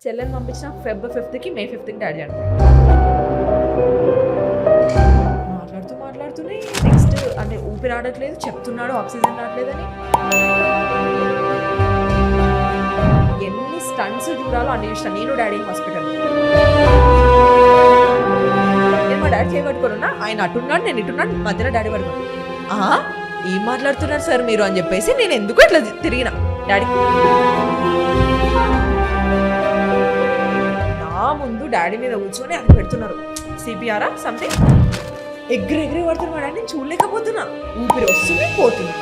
చెల్లెని పంపించిన Feb 5th May 5th daddy అంటే మాట్లాడుతూనే నెక్స్ట్ అంటే ఊపిరి ఆడట్లేదు, చెప్తున్నాడు ఆక్సిజన్ రావట్లేదని. ఎన్ని స్టంట్స్ చూడాలో అన్ని చూసిన నేను డాడీ హాస్పిటల్. నేను మా డాడీ చేయబట్టుకున్నా, ఆయన అటున్నాడు నేను ఇటున్నాడు, మధ్యలో డాడీ పడుకున్నాడు. ఏం మాట్లాడుతున్నారు సార్ మీరు అని చెప్పేసి నేను ఎందుకు అట్లా తిరిగిన డాడీ నా ముందు డాడీ మీద కూర్చొని అది పెడుతున్నారు సిపిఆర్ సంథింగ్. ఎగిరి పడుతున్నా డాడీ, నేను చూడలేకపోతున్నా. ఊపిరి వస్తుంది పోతుంది.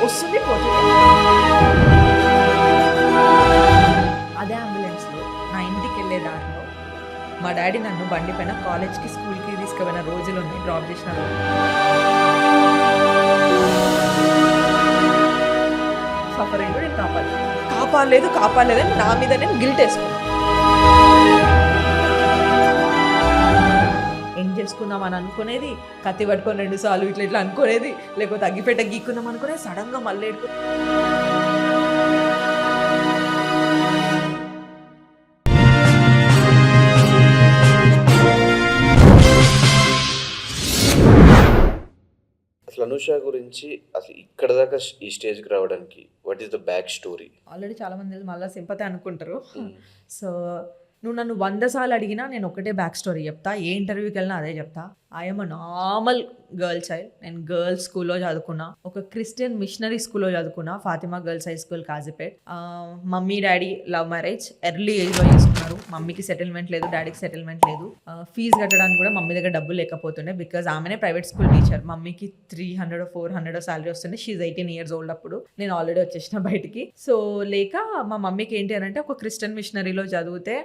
అదే అంబులెన్స్లో నా ఇంటికి వెళ్ళే దారిలో మా డాడీ నన్ను బండి పైన కాలేజ్కి స్కూల్కి తీసుకుపోయిన రోజులు ఉన్నాయి, డ్రాప్ చేసిన రోజు. సఫరింగ్ నేను కాపాడలేదని నా మీద నేను గిల్ట్ వేసుకున్నాను. ఏం చేసుకుందాం అని అనుకునేది, కత్తి పట్టుకొని 2 సార్లు ఇట్లా అనుకునేది, లేకపోతే అగ్గిపెట్ట గీక్కుందాం అనుకునేది, సడన్గా మళ్ళీ అసలు అనూష గురించి అసలు ఇక్కడ దాకా ఈ స్టేజ్కి రావడానికి what is the back story? Already చాలా మంది మళ్ళీ సింపతి అనుకుంటారు. సో నువ్వు నన్ను 100 సార్లు అడిగినా నేను ఒకటే బ్యాక్ స్టోరీ చెప్తా. ఏ ఇంటర్వ్యూకి వెళ్ళినా అదే చెప్తా. I'm a normal girl child. నేను గర్ల్స్ స్కూల్లో చదువుకున్నా, ఒక క్రిస్టియన్ మిషనరీ స్కూల్లో చదువుకున్నా, Fatima girls high school Kazipet. Mummy daddy love marriage early ఏజ్లో చేసుకున్నారు. మమ్మీకి సెటిల్మెంట్ లేదు, డాడీకి సెటిల్మెంట్ లేదు. ఫీజు కట్టడానికి కూడా మమ్మీ దగ్గర డబ్బులు లేకపోతుండే, బికాజ్ ఆమెనే ప్రైవేట్ స్కూల్ టీచర్. మమ్మీకి 300 400 శాలరీ వస్తుండే. షీఈ్ 18 years old అప్పుడు. నేను ఆల్రెడీ వచ్చేసిన బయటికి. సో లేక మా మమ్మీకి ఏంటి అని అంటే, ఒక క్రిస్టియన్ మిషనరీలో చదివితే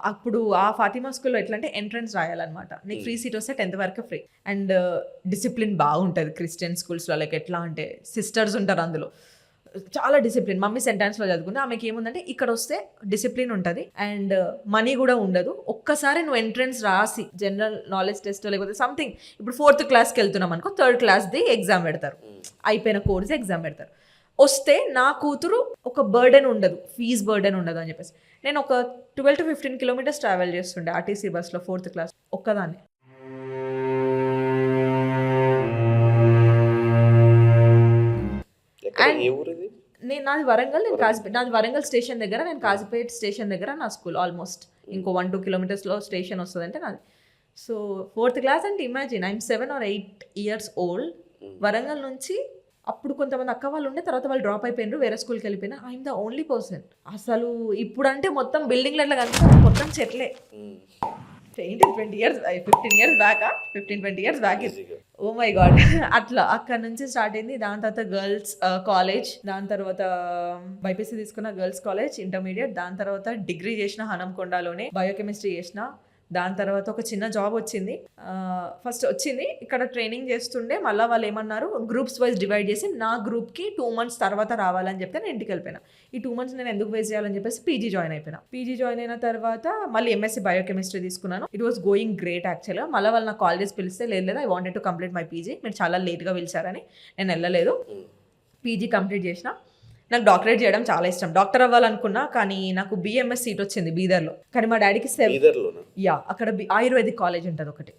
అప్పుడు ఆ ఫాతిమా స్కూల్లో ఎట్లా అంటే ఎంట్రన్స్ రాయాలన్నమాట. నీకు ఫ్రీ సీట్ వస్తే 10th వరకు ఫ్రీ. అండ్ డిసిప్లిన్ బాగుంటుంది క్రిస్టియన్ స్కూల్స్లో. లైక్ ఎట్లా అంటే సిస్టర్స్ ఉంటారు అందులో, చాలా డిసిప్లిన్. మమ్మీ సెంటెన్స్లో చదువుకుంటే ఆమెకి ఏముందంటే ఇక్కడ వస్తే డిసిప్లిన్ ఉంటుంది అండ్ మనీ కూడా ఉండదు. ఒక్కసారి నువ్వు ఎంట్రన్స్ రాసి జనరల్ నాలెడ్జ్ టెస్ట్ లేకపోతే సంథింగ్, ఇప్పుడు 4th క్లాస్కి వెళ్తున్నాం అనుకో, 3rd క్లాస్ది ఎగ్జామ్ పెడతారు, అయిపోయిన కోర్స్ ఎగ్జామ్ పెడతారు. వస్తే నా కూతురు ఒక బర్డెన్ ఉండదు, ఫీజ్ బర్డెన్ ఉండదు అని చెప్పేసి నేను ఒక 12 to 15 kilometers ట్రావెల్ చేస్తుండే ఆర్టీసీ బస్లో 4th క్లాస్ ఒక్కదాన్ని. నాది వరంగల్, నేను కాజీపేట. నాది వరంగల్ స్టేషన్ దగ్గర, నేను కాజీపేట స్టేషన్ దగ్గర నా స్కూల్. ఆల్మోస్ట్ ఇంకో 1-2 kilometers స్టేషన్ వస్తుంది అంటే నాది. సో 4th క్లాస్ అంటే imagine, I'm 7 or 8 years old. Warangal నుంచి అప్పుడు కొంతమంది అక్క వాళ్ళు ఉండే, తర్వాత వాళ్ళు డ్రాప్ అయిపోయినారు, వేరే స్కూల్కి వెళ్ళిపోయినా. I'm the only person. అసలు ఇప్పుడు అంటే మొత్తం బిల్డింగ్లు అట్లా కనిపిస్తుంది, మొత్తం చెట్లే. 15 years back. Oh my God. అట్లా అక్కడ నుంచి స్టార్ట్ అయింది. దాని తర్వాత గర్ల్స్ కాలేజ్, దాని తర్వాత బైపీసీ తీసుకున్న గర్ల్స్ కాలేజ్ ఇంటర్మీడియట్, దాని తర్వాత డిగ్రీ చేసిన హనంకొండలోనే, బయోకెమిస్ట్రీ చేసిన. దాని తర్వాత ఒక చిన్న జాబ్ వచ్చింది. ఫస్ట్ వచ్చింది ఇక్కడ ట్రైనింగ్ చేస్తుండే, మళ్ళీ వాళ్ళు ఏమన్నారు గ్రూప్స్ వైజ్ డివైడ్ చేసి నా గ్రూప్కి 2 months తర్వాత రావాలని చెప్తే నేను ఇంటికి వెళ్ళిపోయినా. ఈ 2 months నేను ఎందుకు వేస్ట్ చేయాలని చెప్పేసి పీజీ జాయిన్ అయిపోయినా. పీజీ జాయిన్ అయిన తర్వాత మళ్ళీ ఎంఎస్సీ బయోకెమిస్ట్రీ తీసుకున్నాను. ఇట్ వాస్ గోయింగ్ గ్రేట్ యాక్చువల్గా. మళ్ళీ వాళ్ళు నాకు కాలేజెస్ పిలిస్తే లేదు I wanted to complete my PG, మీరు చాలా లేట్గా పిలిచారని నేను వెళ్ళలేదు. పీజీ కంప్లీట్ చేసిన. నాకు డాక్టరేట్ చేయడం చాలా ఇష్టం, డాక్టర్ అవ్వాలనుకున్నా. కానీ నాకు బిఎంఎస్ సీట్ వచ్చింది బీదర్లో. కానీ మా డాడీకి అక్కడ ఆయుర్వేదిక్ కాలేజ్ ఉంటుంది ఒకటి,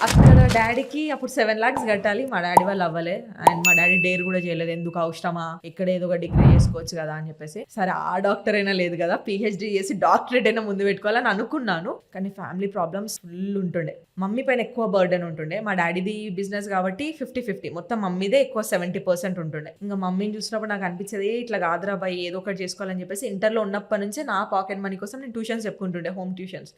అక్కడ డాడీకి అప్పుడు 7 lakhs కట్టాలి. మా డాడీ వాళ్ళు అవ్వలే. అండ్ మా డాడీ డేర్ కూడా చేయలేదు, ఎందుకు అవసరమా, ఇక్కడ ఏదో ఒక డిగ్రీ చేసుకోవచ్చు కదా అని చెప్పేసి. సరే ఆ డాక్టర్ అయినా లేదు కదా, పిహెచ్డీ చేసి డాక్టరేట్ అయినా ముందు పెట్టుకోవాలని అనుకున్నాను. కానీ ఫ్యామిలీ ప్రాబ్లమ్స్ ఫుల్ ఉంటుండే, మమ్మీ పైన ఎక్కువ బర్డెన్ ఉంటుండే. మా డాడీది బిజినెస్ కాబట్టి 50-50 మొత్తం మమ్మీదే ఎక్కువ 70% ఉంటుండే. ఇంకా మమ్మీని చూసినప్పుడు నాకు అనిపించేది ఇట్లా కాదురా బాయ్, ఏదో ఒకటి చేసుకోవాలని చెప్పేసి ఇంటర్లో ఉన్నప్పటి నుంచే నా పాకెట్ మనీ కోసం నేను ట్యూషన్స్ చెప్పుకుంటుండే, హోమ్ ట్యూషన్స్.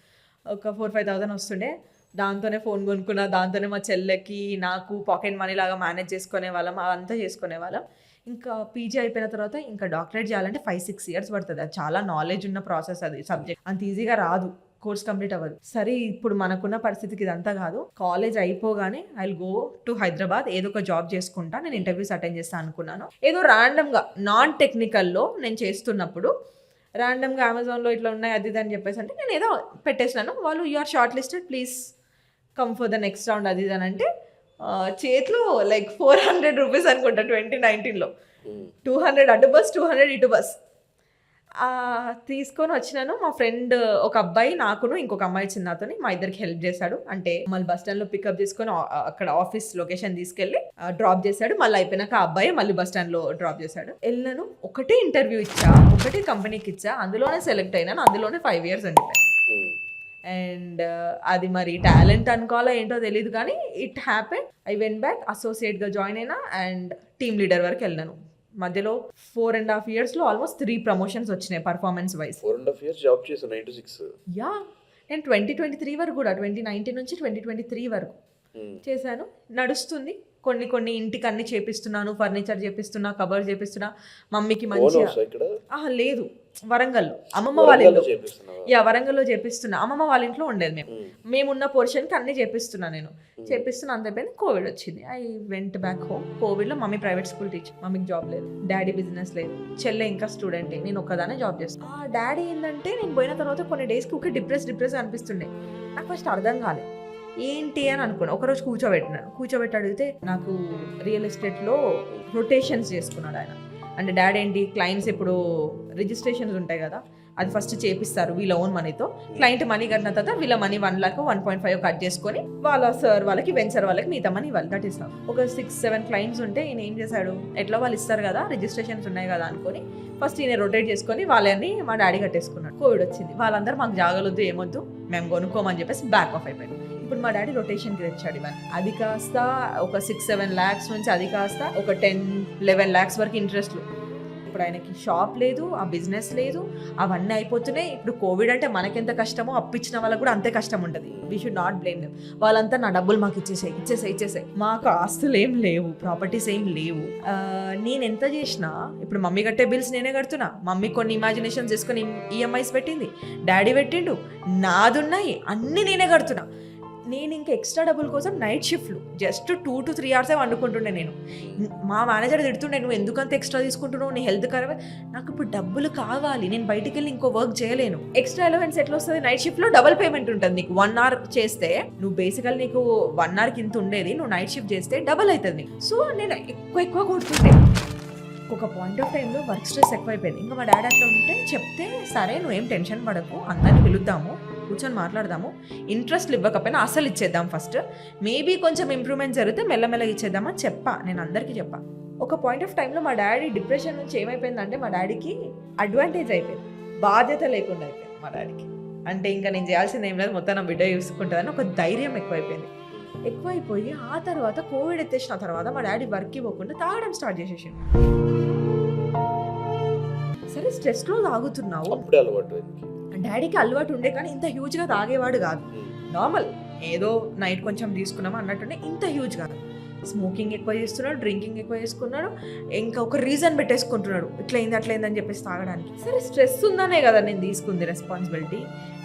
ఒక 4-5 thousand వస్తుండే. దాంతోనే ఫోన్ కొనుక్కున్నా, దాంతోనే మా చెల్లెకి నాకు పాకెట్ మనీ లాగా మేనేజ్ చేసుకునే వాళ్ళం, అదంతా చేసుకునే వాళ్ళం. ఇంకా పీజీ అయిపోయిన తర్వాత ఇంకా డాక్టరేట్ చేయాలంటే 5-6 years పడుతుంది. అది చాలా నాలెడ్జ్ ఉన్న ప్రాసెస్, అది సబ్జెక్ట్ అంత ఈజీగా రాదు, కోర్స్ కంప్లీట్ అవ్వదు. సరే ఇప్పుడు మనకున్న పరిస్థితికి ఇదంతా కాదు, కాలేజ్ అయిపోగానే I will go to Hyderabad, ఏదో ఒక జాబ్ చేసుకుంటా, నేను ఇంటర్వ్యూస్ అటెండ్ చేస్తాను అనుకున్నాను. ఏదో ర్యాండమ్గా నాన్ టెక్నికల్లో నేను చేస్తున్నప్పుడు ర్యాండమ్గా అమెజాన్లో ఇట్లా ఉన్నాయి అది ఇది అని చెప్పేసి అంటే నేను ఏదో పెట్టేసినాను. వాళ్ళు you are shortlisted, please come for the next round అది ఇది అని అంటే చేతిలో లైక్ 400 rupees అనుకుంటా 2019లో. 200 అటు బస్, 200 ఇటు బస్. తీసుకొని వచ్చినాను. మా ఫ్రెండ్ ఒక అబ్బాయి నాకును ఇంకొక అమ్మాయి చిన్నతోని మా ఇద్దరికి హెల్ప్ చేశాడు. అంటే మళ్ళీ బస్ స్టాండ్ లో పికప్ చేసుకొని అక్కడ ఆఫీస్ లొకేషన్ తీసుకెళ్లి డ్రాప్ చేశాడు. మళ్ళీ అయిపోయినాక ఆ అబ్బాయి మళ్ళీ బస్ స్టాండ్ లో డ్రాప్ చేశాడు. వెళ్ళాను, ఒకటే ఇంటర్వ్యూ ఇచ్చా, ఒకటే కంపెనీకి ఇచ్చా, అందులోనే సెలెక్ట్ అయినాను. అందులోనే 5 years ఉండిపోయాను. అండ్ అది మరి టాలెంట్ అనుకోవాలో ఏంటో తెలియదు కానీ it happen. I went back, అసోసియేట్గా జాయిన్ అయినా అండ్ టీమ్ లీడర్ వరకు వెళ్ళాను. మధ్యలో 4.5 years లో ఆల్మోస్ట్ 3 promotions వచ్చినాయి పర్ఫార్మెన్స్ వైజ్. 4.5 years జాబ్ చేసి 9 to 6. యా, నేను 2023 వరకు కూడా 2019 నుంచి 2023 వరకు చేశాను. నడుస్తుంది. కొన్ని ఇంటికి అన్ని చేపిస్తున్నాను, ఫర్నిచర్ చేపిస్తున్నా, కబర్ చేపిస్తున్నా, మమ్మీకి మంచిగా లేదు వరంగల్లో అమ్మమ్మ వాళ్ళ ఇంట్లో. వరంగల్లో చేపిస్తున్నా, అమ్మమ్మ వాళ్ళ ఇంట్లో ఉండేది. మేమున్న పోర్షన్కి అన్ని చేపిస్తున్నా, నేను చేపిస్తున్నా. అంతైపోయింది, కోవిడ్ వచ్చింది. I went back home. కోవిడ్లో మమ్మీ ప్రైవేట్ స్కూల్ టీచర్, మమ్మీకి జాబ్ లేదు, డాడీ బిజినెస్ లేదు, చెల్లె ఇంకా స్టూడెంటే, నేను ఒక్కదానే జాబ్ చేస్తాను. డాడీ ఏంటంటే నేను పోయిన తర్వాత కొన్ని డేస్కి ఒక డిప్రెస్ అనిపిస్తుండే. నాకు ఫస్ట్ అర్థం కాలేదు ఏంటి అని అనుకున్నా. ఒకరోజు కూర్చోబెట్టి అడిగితే నాకు రియల్ ఎస్టేట్లో రొటేషన్స్ చేసుకున్నాడు ఆయన. అంటే డాడీ ఏంటి, క్లయింట్స్ ఇప్పుడు రిజిస్ట్రేషన్స్ ఉంటాయి కదా, అది ఫస్ట్ చేపిస్తారు వీళ్ళ ఓన్ మనీతో. క్లయింట్ మనీ కట్టిన తర్వాత వీళ్ళ మనీ 1 lakh 1.5 కట్ చేసుకొని వాళ్ళ సార్ వాళ్ళకి వెంచర్ వాళ్ళకి మిగతా మనీ ఇవ్వాలి. దట్ ఈస్ ఒక 6-7 క్లయింట్స్ ఉంటే ఈయన ఏం చేశాడు, ఎట్లా వాళ్ళు ఇస్తారు కదా, రిజిస్ట్రేషన్స్ ఉన్నాయి కదా అనుకొని ఫస్ట్ ఈయన రొటేట్ చేసుకొని వాళ్ళని మా డాడీ కట్టేసుకున్నాడు. కోవిడ్ వచ్చింది, వాళ్ళందరూ మాకు జాగలొద్దు ఏమొద్దు మేము కొనుక్కోమని చెప్పేసి బ్యాక్ ఆఫ్ అయిపోయింది. ఇప్పుడు మా డాడీ రొటేషన్కి తెచ్చాడు ఇవన్నీ. అది కాస్త ఒక 6-7 lakhs నుంచి అది కాస్త ఒక 10-11 lakhs వరకు ఇంట్రెస్ట్లు. ఇప్పుడు ఆయనకి షాప్ లేదు, ఆ బిజినెస్ లేదు, అవన్నీ అయిపోతున్నాయి. ఇప్పుడు కోవిడ్ అంటే మనకెంత కష్టమో అప్పిచ్చిన వాళ్ళకు కూడా అంతే కష్టం ఉంటుంది. We should not blame them. వాళ్ళంతా నా డబ్బులు మాకు ఇచ్చేసాయి. మాకు ఆస్తులు ఏం లేవు, ప్రాపర్టీస్ ఏం లేవు. నేను ఎంత చేసినా ఇప్పుడు మమ్మీ కట్టే బిల్స్ నేనే కడుతున్నా. మమ్మీ కొన్ని ఇమాజినేషన్స్ చేసుకొని ఈఎంఐస్ పెట్టింది, డాడీ పెట్టిండు, నాదున్నాయి, అన్నీ నేనే కడుతున్నా. నేను ఇంకా ఎక్స్ట్రా డబ్బుల కోసం నైట్ షిఫ్ట్లు జస్ట్ 2 to 3 hours వండుకుంటుండే. నేను మా మేనేజర్ తిడుతుండే, నువ్వు ఎందుకంత ఎక్స్ట్రా తీసుకుంటున్నావు, నీ హెల్త్ ఖరాబ్. నాకు ఇప్పుడు డబ్బులు కావాలి, నేను బయటికి వెళ్ళి ఇంకో వర్క్ చేయలేను. ఎక్స్ట్రా అలవెన్స్ ఎట్లా వస్తుంది, నైట్ షిఫ్ట్లో డబుల్ పేమెంట్ ఉంటుంది. నీకు 1 hour చేస్తే నువ్వు బేసికల్ నీకు 1 hour కింద ఉండేది, నువ్వు నైట్ షిఫ్ట్ చేస్తే డబుల్ అవుతుంది. సో నేను ఎక్కువ కొడుతుండే. ఒక పాయింట్ ఆఫ్ టైంలో వర్క్ స్ట్రెస్ ఎక్కువైపోయింది. ఇంకా మా డాడీ అట్లా ఉంటే చెప్తే, సరే నువ్వేం టెన్షన్ పడకు, అందరిని పిలుద్దాము, కూర్చొని మాట్లాడదాము, ఇంట్రెస్ట్ ఇవ్వకపోయినా అసలు ఇచ్చేద్దాం, ఫస్ట్ మేబీ కొంచెం ఇంప్రూవ్మెంట్ జరిగితే మెల్లమెల్లగా ఇచ్చేద్దామని నేను అందరికీ చెప్పా. ఒక పాయింట్ ఆఫ్ టైంలో మా డాడీ డిప్రెషన్ నుంచి ఏమైపోయిందంటే, మా డాడీకి అడ్వాంటేజ్ అయిపోయింది, బాధ్యత లేకుండా అయిపోయింది మా డాడీకి. అంటే ఇంకా నేను చేయాల్సింది ఏం లేదు, మొత్తం నా బిడ్డ చూసుకుంటుందని ఒక ధైర్యం ఎక్కువైపోయి ఆ తర్వాత కోవిడ్ ఎత్తేసిన తర్వాత మా డాడీ వర్క్ ఇవ్వకుండా తాగడం స్టార్ట్ చేసేసిండు. సరే స్ట్రెస్లో తాగుతున్నావు, డాడీకి అలవాటు ఉండే కానీ ఇంత హ్యూజ్గా తాగేవాడు కాదు. నార్మల్ ఏదో నైట్ కొంచెం తీసుకున్నామా అన్నట్టుండే, ఇంత హ్యూజ్ కాదు. స్మోకింగ్ ఎక్కువ చేస్తున్నాడు, డ్రింకింగ్ ఎక్కువ చేసుకున్నాడు, ఇంకా ఒక రీజన్ పెట్టేసుకుంటున్నాడు, ఇట్లయింది అట్లయిందని చెప్పేసి తాగడానికి. సరే స్ట్రెస్ ఉందనే కదా నేను తీసుకుంది రెస్పాన్సిబిలిటీ.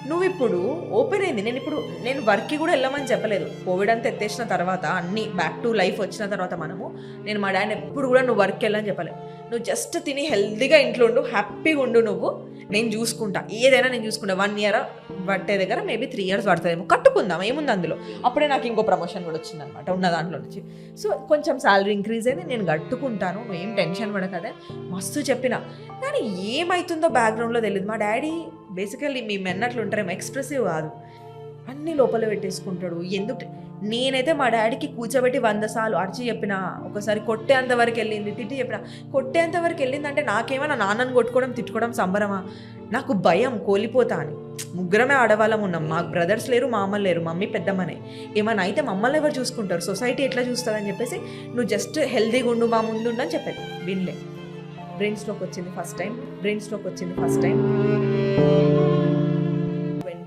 నువ్వు ఇప్పుడు ఓపెన్ అయింది, నేను వర్క్కి కూడా వెళ్ళమని చెప్పలేదు. కోవిడ్ అంతా ఎత్తేసిన తర్వాత అన్ని బ్యాక్ టు లైఫ్ వచ్చిన తర్వాత నేను మా డాడీని ఎప్పుడు కూడా నువ్వు వర్క్కి వెళ్ళని చెప్పలేదు. నువ్వు జస్ట్ తిని హెల్తీగా ఇంట్లో ఉండు, హ్యాపీగా ఉండు, నేను చూసుకుంటా, ఏదైనా నేను చూసుకుంటా. 1 year పట్టే దగ్గర మేబీ 3 years పడుతుందేమో, కట్టుకుందాం ఏముంది అందులో. అప్పుడే నాకు ఇంకో ప్రమోషన్ కూడా వచ్చిందనమాట ఉన్న దాంట్లో నుంచి. సో కొంచెం శాలరీ ఇంక్రీజ్ అయింది, నేను కట్టుకుంటాను, నువ్వేం టెన్షన్ పడకదే మస్తు చెప్పినా. కానీ ఏమవుతుందో బ్యాక్గ్రౌండ్లో తెలియదు. మా డాడీ బేసికల్లీ మీ మెన్నట్లు ఉంటారేమో, ఎక్స్ప్రెసివ్ కాదు, అన్నీ లోపల పెట్టేసుకుంటాడు. నేనైతే మా డాడీకి కూర్చోబెట్టి 100 సార్లు అరిచి చెప్పినా, ఒకసారి కొట్టేంత వరకు వెళ్ళింది, తిట్టి చెప్పిన. కొట్టేంత వరకు వెళ్ళిందంటే నాకేమైనా నాన్నని కొట్టుకోవడం తిట్టుకోవడం సంబరమా, నాకు భయం కోల్పోతా అని. ముగ్గురమే ఆడవాళ్ళం ఉన్నాం, మాకు బ్రదర్స్ లేరు, మా అమ్మలు లేరు, మమ్మీ పెద్దమ్మనే. ఏమైనా అయితే మమ్మల్ని ఎవరు చూసుకుంటారు, సొసైటీ ఎట్లా చూస్తుంది అని చెప్పేసి నువ్వు జస్ట్ హెల్తీగా ఉండు, మా ముందు ఉండని చెప్పేది. వినలే. బ్రెయిన్ స్ట్రోక్ వచ్చింది ఫస్ట్ టైం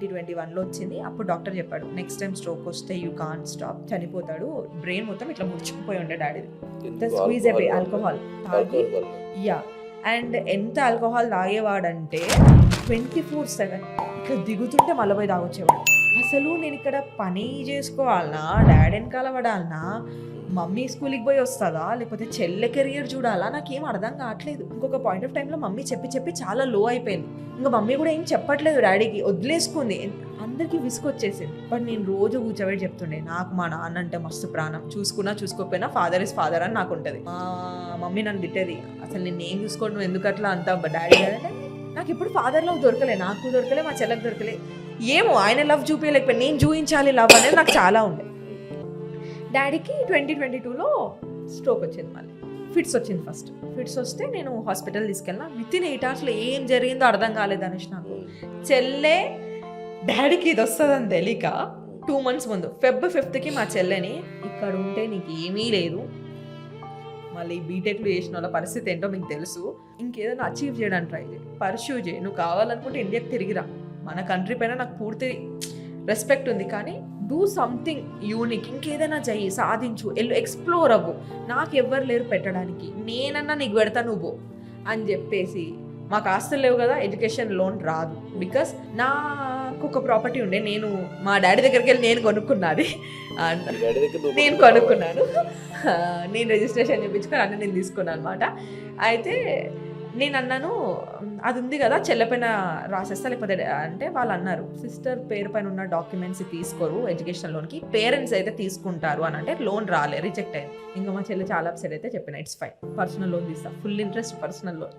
2021లో వచ్చింది. అప్పుడు డాక్టర్ చెప్పాడు, నెక్స్ట్ టైం స్ట్రోక్ వస్తే యూ కాంట్ స్టాప్, చనిపోతాడు. బ్రెయిన్ మొత్తం ఇట్లా ముడుచుకుపోయి ఉండే డాడీ. స్క్వీజ్ అయిపోయి ఆల్కహాల్ తాగి, అండ్ ఎంత ఆల్కహాల్ తాగేవాడంటే 24/7 ఇట్లా దిగుతుంటే మళ్ళీ పోయి తాగొచ్చేవాడు. అసలు నేను ఇక్కడ పని చేసుకోవాలనా, డాడీ వెనకాల పడాలనా, మమ్మీ స్కూల్కి పోయి వస్తుందా, లేకపోతే చెల్లె కెరియర్ చూడాలా, నాకేం అర్థం కావట్లేదు. ఇంకొక పాయింట్ ఆఫ్ టైంలో మమ్మీ చెప్పి చాలా లో అయిపోయింది. ఇంకా మమ్మీ కూడా ఏం చెప్పట్లేదు డాడీకి, వదిలేసుకుంది. అందరికీ విసుకొచ్చేసింది. బట్ నేను రోజు కూర్చోబెట్టి చెప్తుండే, నాకు మా నాన్న అంటే మస్తు ప్రాణం, చూసుకోకపోయినా ఫాదర్ ఇస్ ఫాదర్ అని నాకు ఉంటుంది. మా మమ్మీ నన్ను తిట్టేది, అసలు నేను ఏం చూసుకోండి, నువ్వు ఎందుకు అట్లా అంత డాడీ అంటే నాకు ఇప్పుడు ఫాదర్ లవ్ దొరకలే, నాకు దొరకలే, మా చెల్లెకి దొరకలే. ఏమో ఆయన లవ్ చూపించలేకపోయి నేను చూపించాలి లవ్ అనేది నాకు చాలా ఉండే. డాడీకి 2022లో స్ట్రోక్ వచ్చింది, మళ్ళీ ఫిట్స్ వచ్చింది. ఫిట్స్ వస్తే నేను హాస్పిటల్ తీసుకెళ్ళినా. వితిన్ 8 hours ఏం జరిగిందో అర్థం కాలేదు అనేసి నాకు. చెల్లె డాడీకి ఇది వస్తుందని తెలియక 2 months ముందు Feb 5th మా చెల్లెని ఇక్కడ ఉంటే నీకు ఏమీ లేదు, మళ్ళీ బీటెక్లు చేసిన వాళ్ళ పరిస్థితి ఏంటో మీకు తెలుసు, ఇంకేదైనా అచీవ్ చేయడానికి ట్రై చేయి, పర్స్యూ చేయి, నువ్వు కావాలనుకుంటే ఇండియాకి తిరిగిరా, మన కంట్రీ పైన నాకు పూర్తి రెస్పెక్ట్ ఉంది, కానీ డూ సంథింగ్ యూనిక్, ఇంకేదైనా చెయ్యి, సాధించు, ఎక్స్ప్లోర్ అవ్వు, నాకు ఎవ్వరు లేరు పెట్టడానికి, నేనన్నా నీకు పెడతా నువ్వు అని చెప్పేసి. మాకు ఆస్తులు లేవు కదా, ఎడ్యుకేషన్ లోన్ రాదు. బికాస్ నాకు ఒక ప్రాపర్టీ ఉండే, నేను మా డాడీ దగ్గరికి వెళ్ళి నేను కొనుక్కున్నది, నేను కొనుక్కున్నాను, నేను రిజిస్ట్రేషన్ చేయించుకొని అన్నీ నేను తీసుకున్నాను అనమాట. అయితే నేను అన్నాను అది ఉంది కదా చెల్లెపైన రాసేస్తా, లేకపోతే అంటే వాళ్ళు అన్నారు సిస్టర్ పేరు పైన ఉన్న డాక్యుమెంట్స్ తీసుకోరు ఎడ్యుకేషన్ లోన్కి, పేరెంట్స్ అయితే తీసుకుంటారు అని అంటే లోన్ రాలే, రిజెక్ట్ అయింది. ఇంకా మా చెల్లె చాలా అప్సెట్ అయితే చెప్పిన ఇట్స్ ఫైన్, పర్సనల్ లోన్ తీస్తా, full interest personal loan,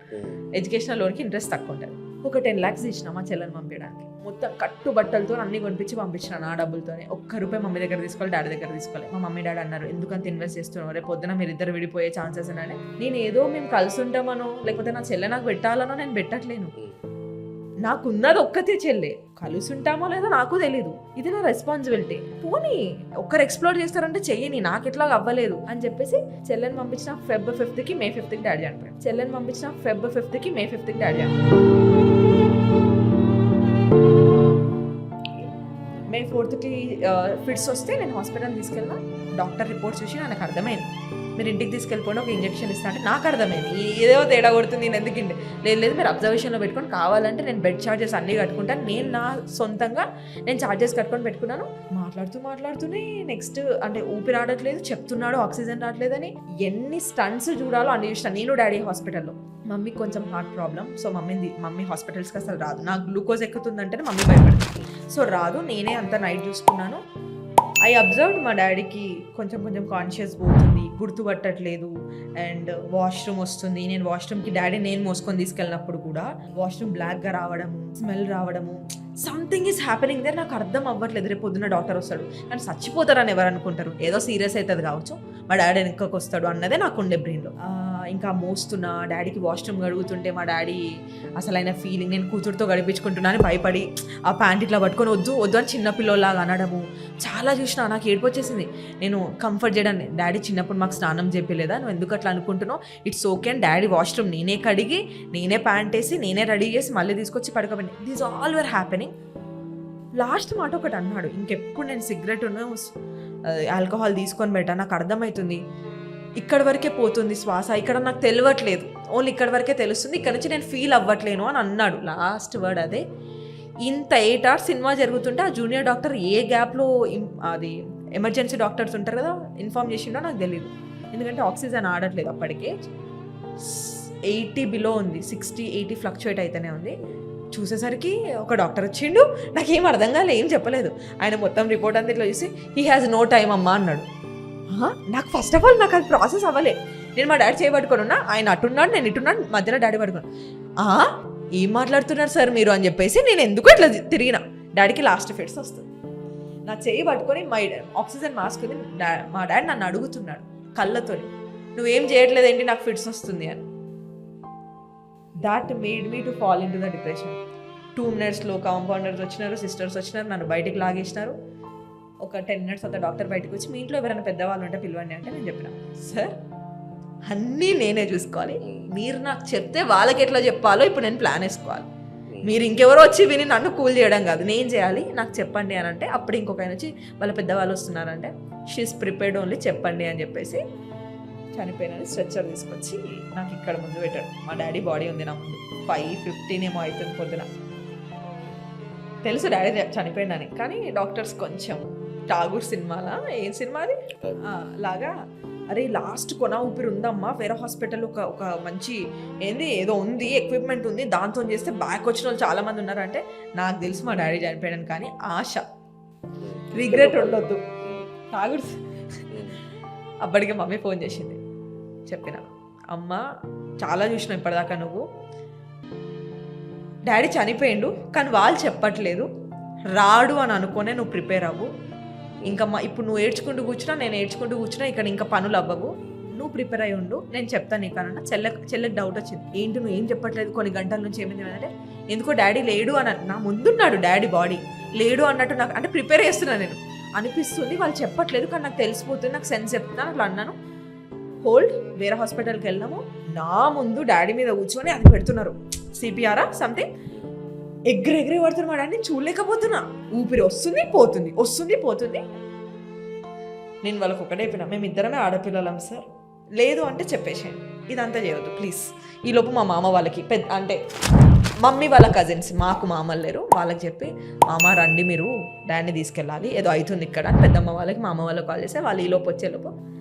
educational లోన్కి ఇంట్రెస్ట్ తక్కువ ఉంటుంది. ఒక 10 lakhs ఇచ్చిన మా చెల్లెని పంపించడానికి, మొత్తం కట్టుబట్టలతో అన్ని కొనిపించి పంపించిన ఆ డబ్బులతోనే. ₹1 మమ్మీ దగ్గర తీసుకోవాలి, డాడీ దగ్గర తీసుకోవాలి. మా మమ్మీ డాడీ అన్నారు ఎందుకంత ఇన్వెస్ట్ చేస్తున్నారు, రేపు పొద్దున మీరు ఇద్దరు విడిపోయే ఛాన్సెస్ అని. నేను ఏదో మేము కలిసి ఉంటామనో లేకపోతే నా చెల్లె నాకు పెట్టాలనో నేను పెట్టట్లేను, నాకున్నది ఒక్కతే చెల్లె, కలిసి ఉంటామో లేదో నాకు తెలీదు, ఇది నా రెస్పాన్సిబిలిటీ. పోనీ ఒక్కరు ఎక్స్ప్లోర్ చేస్తారంటే చెయ్యని, నాకు ఎట్లా అవ్వలేదు అని చెప్పేసి చెల్లెని పంపించిన Feb 5th May 5th daddy చనిపోయాడు. చెల్లెని పంపించిన Feb 5th May 5th daddy చనిపోయాడు. May 4th ఫిట్స్ వస్తే నేను హాస్పిటల్ తీసుకెళ్ళినా. డాక్టర్ రిపోర్ట్స్ చూసి నాకు అర్థమైంది, మీరు ఇంటికి తీసుకెళ్ళిపోయినా ఒక ఇంజెక్షన్ ఇస్తా అంటే నాకు అర్థమైంది ఏదో తేడా కొడుతుంది, నేను ఎందుకు లేదు మీరు అబ్జర్వేషన్లో పెట్టుకొని కావాలంటే నేను బెడ్ ఛార్జెస్ అన్నీ కట్టుకుంటాను, నేను నా సొంతంగా నేను ఛార్జెస్ కట్టుకొని పెట్టుకున్నాను. మాట్లాడుతూనే నెక్స్ట్ అంటే ఊపిరి ఆడట్లేదు, చెప్తున్నాడు ఆక్సిజన్ రావట్లేదని, ఎన్ని స్టంట్స్ చూడాలో అన్ని చూసినా. నేను డాడీ హాస్పిటల్లో, మమ్మీకి కొంచెం హార్ట్ ప్రాబ్లం, సో మమ్మీ హాస్పిటల్స్కి అసలు రాదు, నాకు గ్లూకోజ్ ఎక్కుతుందంటేనే మమ్మీ భయపడుతుంది, సో రాదు, నేనే అంత నైట్ చూసుకున్నాను. ఐ అబ్జర్వ్డ్ మా డాడీకి కొంచెం కాన్షియస్ పోతుంది, గుర్తుపట్టట్లేదు, అండ్ వాష్రూమ్ వస్తుంది. నేను వాష్రూమ్కి డాడీ నేను మోసుకొని తీసుకెళ్ళినప్పుడు కూడా వాష్రూమ్ బ్లాక్గా రావడము, స్మెల్ రావడము, సంథింగ్ ఈజ్ హ్యాపెనింగ్ దేర్. నాకు అర్థం అవ్వట్లేదు. రేపు పొద్దున్న డాక్టర్ వస్తాడు కానీ చచ్చిపోతారని ఎవరు అనుకుంటారు, ఏదో సీరియస్ అవుతుంది కావచ్చు, మా డాడీ వెనకకి వస్తాడు అన్నదే నాకు ఉండే బ్రెయిన్లో. ఇంకా మోస్తున్నా, డాడీకి వాష్రూమ్ గడుగుతుంటే మా డాడీ అసలైన ఫీలింగ్, నేను కూతురుతో గడిపించుకుంటున్నాను భయపడి ఆ ప్యాంట్ ఇట్లా పట్టుకొని వద్దు అని చిన్నపిల్లలాగా అనడము చాలా చూసినా. నాకు ఏడుపు వచ్చేసింది. నేను కంఫర్ట్ చేయడానికి, డాడీ చిన్నప్పుడు మాకు స్నానం చెప్పలేదా, నువ్వు ఎందుకు అట్లా అనుకుంటున్నావు, ఇట్స్ ఓకే అని డాడీ వాష్రూమ్ నేనే కడిగి, నేనే ప్యాంట్ వేసి, నేనే రెడీ చేసి మళ్ళీ తీసుకొచ్చి పడుకోబెట్టి, these all were happening. Last మాట ఒకటి అన్నాడు, ఇంకెప్పుడు నేను సిగరెట్ ఆల్కహాల్ తీసుకొని పెట్టా, నాకు అర్థమవుతుంది ఇక్కడ వరకే పోతుంది శ్వాస, ఇక్కడ నాకు తెలియట్లేదు, ఓన్లీ ఇక్కడ వరకే తెలుస్తుంది, ఇక్కడ నుంచి నేను ఫీల్ అవ్వట్లేను అని అన్నాడు. లాస్ట్ వర్డ్ అదే. ఇంత 8 hours సినిమా జరుగుతుంటే ఆ జూనియర్ డాక్టర్ ఏ గ్యాప్లో అది ఎమర్జెన్సీ డాక్టర్స్ ఉంటారు కదా ఇన్ఫార్మ్ చేసిండో నాకు తెలియదు, ఎందుకంటే ఆక్సిజన్ ఆడట్లేదు అప్పటికే. 80 బిలో ఉంది, 60-80 ఫ్లక్చుయేట్ అయితేనే ఉంది. చూసేసరికి ఒక డాక్టర్ వచ్చిండు, నాకేం అర్థం కాలే, ఏం చెప్పలేదు. ఆయన మొత్తం రిపోర్ట్ అంతా ఇట్లా చూసి హీ హ్యాస్ నో టైమ్ అమ్మా అన్నాడు. నాకు ఫస్ట్ ఆఫ్ ఆల్ నాకు అది ప్రాసెస్ అవ్వలే. నేను మా డాడీ చేయబట్టుకొని ఉన్నా, ఆయన అటున్నాడు నేను ఇటున్నాడు, మధ్యలో డాడీ పడుకున్నాను. ఏం మాట్లాడుతున్నారు సార్ మీరు అని చెప్పేసి నేను ఎందుకు ఇట్లా తిరిగిన. డాడీకి లాస్ట్ ఫిట్స్ వస్తుంది, నా చేయి పట్టుకొని ఆక్సిజన్ మాస్క్ ఉంది, మా డాడీ నన్ను అడుగుతున్నాడు కళ్ళతో, నువ్వేం చేయట్లేదు ఏంటి నాకు ఫిట్స్ వస్తుంది అని. That made me to fall in to the depression. 2 minutesలో కాంపౌండర్స్ వచ్చినారు, సిస్టర్స్ వచ్చినారు, నన్ను బయటికి లాగేసినారు. ఒక 10 minutes తర్వాత డాక్టర్ బయటకు వచ్చి మీ ఇంట్లో ఎవరైనా పెద్దవాళ్ళు ఉంటే పిలవండి అంటే నేను చెప్పిన, సార్ అన్నీ నేనే చూసుకోవాలి, మీరు నాకు చెప్తే వాళ్ళకి ఎట్లా చెప్పాలో ఇప్పుడు నేను ప్లాన్ వేసుకోవాలి, మీరు ఇంకెవరో వచ్చి విని నన్ను కూల్ చేయడం కాదు, నేను చేయాలి, నాకు చెప్పండి అని అంటే. అప్పుడు ఇంకొక ఆయన వచ్చి వాళ్ళ పెద్దవాళ్ళు వస్తున్నారంటే షీఈస్ ప్రిపేర్డ్ ఓన్లీ చెప్పండి అని చెప్పేసి చనిపోయినని స్ట్రెచ్చర్ తీసుకొచ్చి నాకు ఇక్కడ ముందు పెట్టాడు. మా డాడీ బాడీ ఉంది నా ముందు. 5:15 ఏమో అవుతుంది పొద్దున. తెలుసు డాడీ చనిపోయిందని, కానీ డాక్టర్స్ కొంచెం ఠాగూర్ సినిమాలా, ఏం సినిమా అది లాగా, అరే లాస్ట్ కొన ఊపిరి ఉందమ్మా, వేరే హాస్పిటల్ ఒక మంచి ఏదో ఉంది, ఎక్విప్మెంట్ ఉంది, దాంతో చేస్తే బ్యాక్ వచ్చిన వాళ్ళు చాలా మంది ఉన్నారంటే నాకు తెలుసు మా డాడీ చనిపోయాడని, కానీ ఆశ, రిగ్రెట్ ఉండొద్దు. ఠాగూర్ అప్పటికే మమ్మీ ఫోన్ చేసింది, చెప్పిన అమ్మ చాలా చూసినావు ఇప్పటిదాకా నువ్వు, డాడీ చనిపోయిండు కానీ వాళ్ళు చెప్పట్లేదు, రాడు అని అనుకోనే నువ్వు ప్రిపేర్ అవ్వు. ఇంకా ఇప్పుడు నువ్వు ఏడ్చుకుంటూ కూర్చున్నా, నేను ఏడ్చుకుంటూ కూర్చున్నా, ఇక్కడ ఇంకా పనులు అవ్వవు, నువ్వు ప్రిపేర్ అయ్యి ఉండు, నేను చెప్తాను నీకన్నా. చెల్లెకి డౌట్ వచ్చింది, ఏంటి నువ్వు ఏం చెప్పట్లేదు కొన్ని గంటల నుంచి, ఏమైంది అంటే ఎందుకో డాడీ లేడు అని నా ముందున్నాడు, డాడీ బాడీ లేడు అన్నట్టు నాకు అంటే ప్రిపేర్ చేస్తున్నాను నేను అనిపిస్తుంది. వాళ్ళు చెప్పట్లేదు కానీ నాకు తెలిసిపోతుంది, నాకు సెన్స్ చెప్తున్నాను. అట్లా అన్నాను. హోల్డ్, వేరే హాస్పిటల్కి వెళ్ళాము. నా ముందు డాడీ మీద కూర్చొని అది పెడుతున్నారు, సిపిఆరా సంథింగ్, ఎగిరి పడుతున్నారు. మా డాడీని చూడలేకపోతున్నా, ఊపిరి వస్తుంది పోతుంది, వస్తుంది పోతుంది. నేను వాళ్ళకి ఒకటే చెప్పిన, మేము ఇద్దరమే ఆడపిల్లలం సార్, లేదు అంటే చెప్పేసేయండి, ఇదంతా చేయవద్దు ప్లీజ్. ఈలోపు మా మామ వాళ్ళకి అంటే మమ్మీ వాళ్ళ కజిన్స్, మాకు మామలు లేరు, వాళ్ళకి చెప్పి మామ రండి మీరు డాడీని తీసుకెళ్ళాలి, ఏదో అవుతుంది ఇక్కడ అని పెద్దమ్మ వాళ్ళకి మా అమ్మ వాళ్ళకి కాల్ చేస్తే వాళ్ళు ఈలోపు వచ్చేలోపు